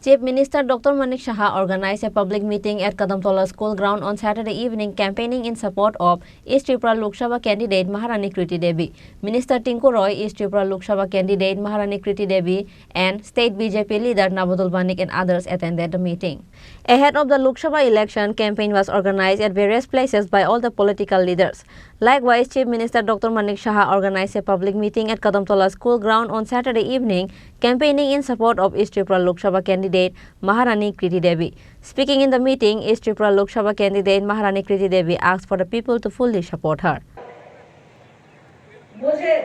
Chief Minister Dr. Manik Saha organized a public meeting at Kadamtola School Ground on Saturday evening, campaigning in support of East Tripura Lok Sabha candidate Maharani Kriti Devi. Minister Tinku Roy, East Tripura Lok Sabha candidate Maharani Kriti Devi, and State BJP leader Nabadul Banik and others attended the meeting. Ahead of the Lok Sabha election, campaign was organized at various places by all the political leaders. Likewise, Chief Minister Dr. Manik Saha organized a public meeting at Kadamtola School Ground on Saturday evening, campaigning in support of East Tripura Lok Sabha candidate Maharani Kriti Devi. Speaking in the meeting, East Tripura Lok Sabha candidate Maharani Kriti Devi asked for the people to fully support her. मुझे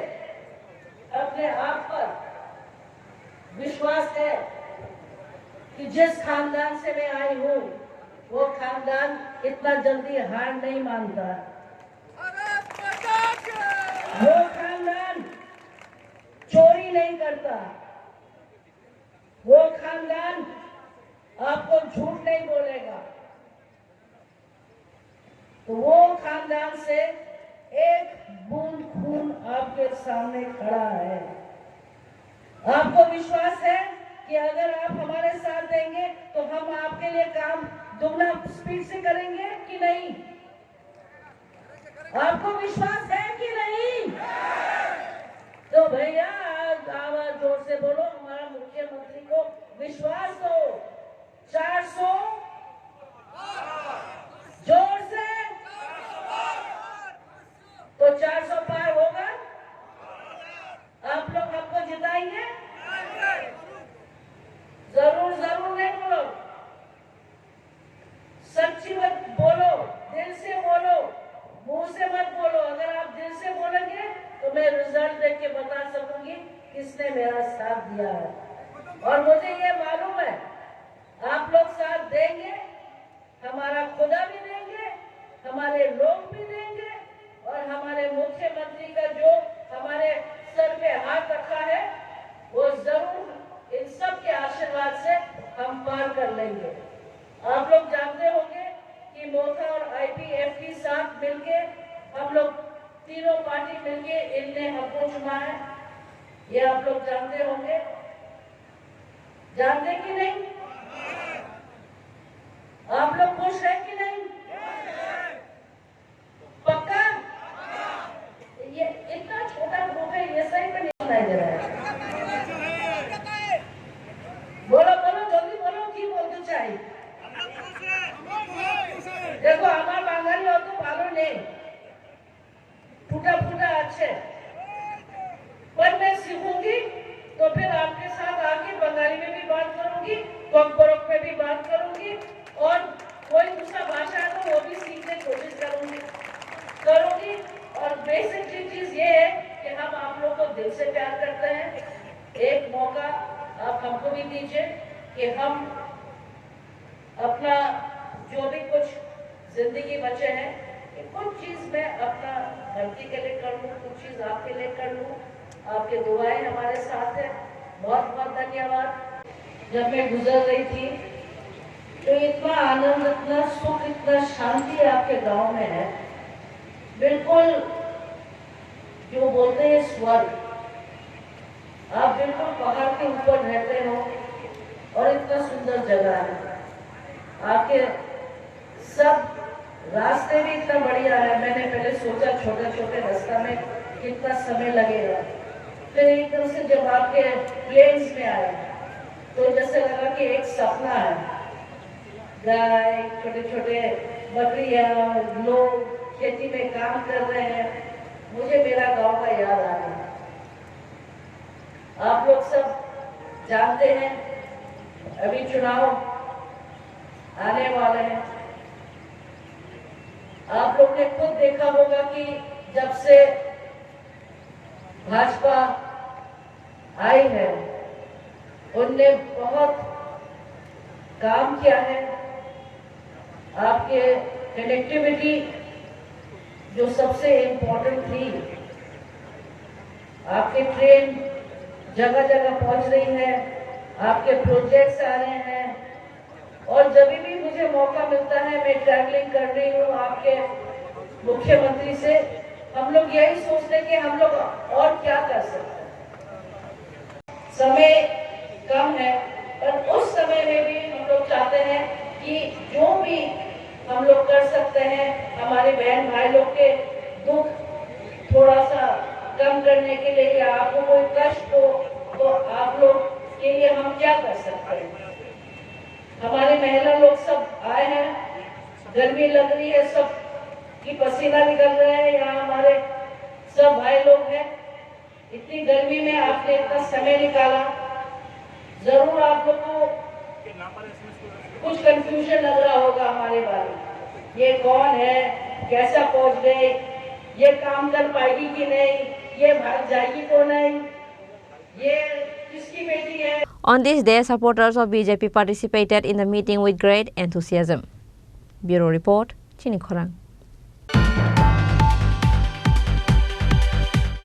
अपने आप पर विश्वास है कि जिस खानदान से मैं आई हूँ, वो खानदान इतना जल्दी हार नहीं मानता। वो खानदान चोरी नहीं करता। वो खानदान आपको झूठ नहीं बोलेगा। तो वो खानदान से एक बूंद खून आपके सामने खड़ा है। आपको विश्वास है कि अगर आप हमारे साथ देंगे तो हम आपके लिए काम दुगना स्पीड से करेंगे कि नहीं? आपको विश्वास है कि नहीं? तो भैया आवाज जोर से बोलो, हमारा मुख्यमंत्री को विश्वास दो। 400 जोर से, तो 400 पार होगा। आप लोग हमको जिताएंगे? जरूर जरूर नहीं बोलो, सच्ची बात बोलो, दिल से बोलो, मुंह से मत बोलो। अगर आप दिल से बोलेंगे तो मैं रिजल्ट देख के बता सकूंगी किसने मेरा साथ दिया है। और मुझे ये मालूम है आप लोग साथ देंगे, हमारा खुदा भी देंगे, हमारे लोग भी देंगे, और हमारे मुख्यमंत्री का जो हमारे सर पे हाथ रखा है वो जरूर इन सब के आशीर्वाद से हम पार कर लेंगे। आप लोग जानते होंगे कि मोथा और आईपीएफ के साथ मिलके हम लोग तीनों पार्टी मिलके इनने हमको चुना है। ये आप लोग जानते होंगे, जानते कि नहीं? आप लोग खुश हैं कि नहीं? पक्का? ये इतना छोटा ग्रुप है, ये सही में नहीं सुनाई दे रहा है। बोलो बोलो, जल्दी बोलो, की बोलते चाहिए। देखो हमारे बांगाली हो तो भालो नहीं, फूटा फूटा अच्छे, पर मैं सीखूंगी तो फिर आपके साथ आके बंगाली में भी बात करूंगी, कोकबरोक में भी बात करूंगी, और कोई दूसरा भाषा है तो वो भी सीखने की कोशिश करूंगी। और बेसिक चीज ये है कि हम आप लोग को दिल से प्यार करते हैं। एक मौका आप हमको भी दीजिए कि हम अपना जो भी कुछ जिंदगी बचे हैं, कुछ चीज मैं अपना धरती के लिए कर लूँ, कुछ चीज आपके लिए कर लूँ। आपके दुआएं हमारे साथ है, बहुत बहुत धन्यवाद। जब मैं गुजर रही थी तो इतना आनंद, इतना सुख, इतना शांति आपके गांव में है, बिल्कुल जो बोलते हैं स्वर्ग। आप बिल्कुल पहाड़ के ऊपर रहते हो और इतना सुंदर जगह है। आपके सब रास्ते भी इतना बढ़िया है। मैंने पहले सोचा छोटे छोटे रास्ता में कितना समय लगेगा, फिर एकदम से जब आपके प्लेन्स में आए तो जैसे लगा कि एक सपना है। गाय, छोटे छोटे बकरियां, लोग खेती में काम कर रहे हैं, मुझे मेरा गांव का याद आ गया। आप लोग सब जानते हैं अभी चुनाव आने वाले हैं। आप लोग ने खुद देखा होगा कि जब से भाजपा आई है उनने बहुत काम किया है। आपके कनेक्टिविटी जो सबसे इम्पोर्टेंट थी, आपके ट्रेन जगह जगह पहुंच रही है, आपके प्रोजेक्ट्स आ रहे हैं, और जब भी मुझे मौका मिलता है मैं ट्रैवलिंग कर रही हूँ आपके मुख्यमंत्री से, हम लोग यही सोचते हैं कि हम लोग और क्या कर सकते हैं। समय कम है, पर उस समय में चाहते हैं कि जो भी हम लोग कर सकते हैं हमारे बहन भाई लोग के दुख थोड़ा सा कम करने के लिए, या आपको कोई कष्ट हो तो आप लोग के लिए हम क्या कर सकते हैं। हमारे महिला लोग सब आए हैं, गर्मी लग रही है, सब की पसीना निकल रहे हैं, यहाँ हमारे सब भाई लोग हैं। इतनी गर्मी में आपने इतना समय निकाला, जरूर आप लोग को कुछ कंफ्यूजन लग रहा होगा हमारे बारे में, ये कौन है, कैसा पहुंच गए, ये काम कर पाएगी कि नहीं, ये भाग जाएगी तो नहीं, ये किसकी बेटी है। On this day, supporters of BJP participated in the meeting with great enthusiasm. Bureau Report, Chini Khorang.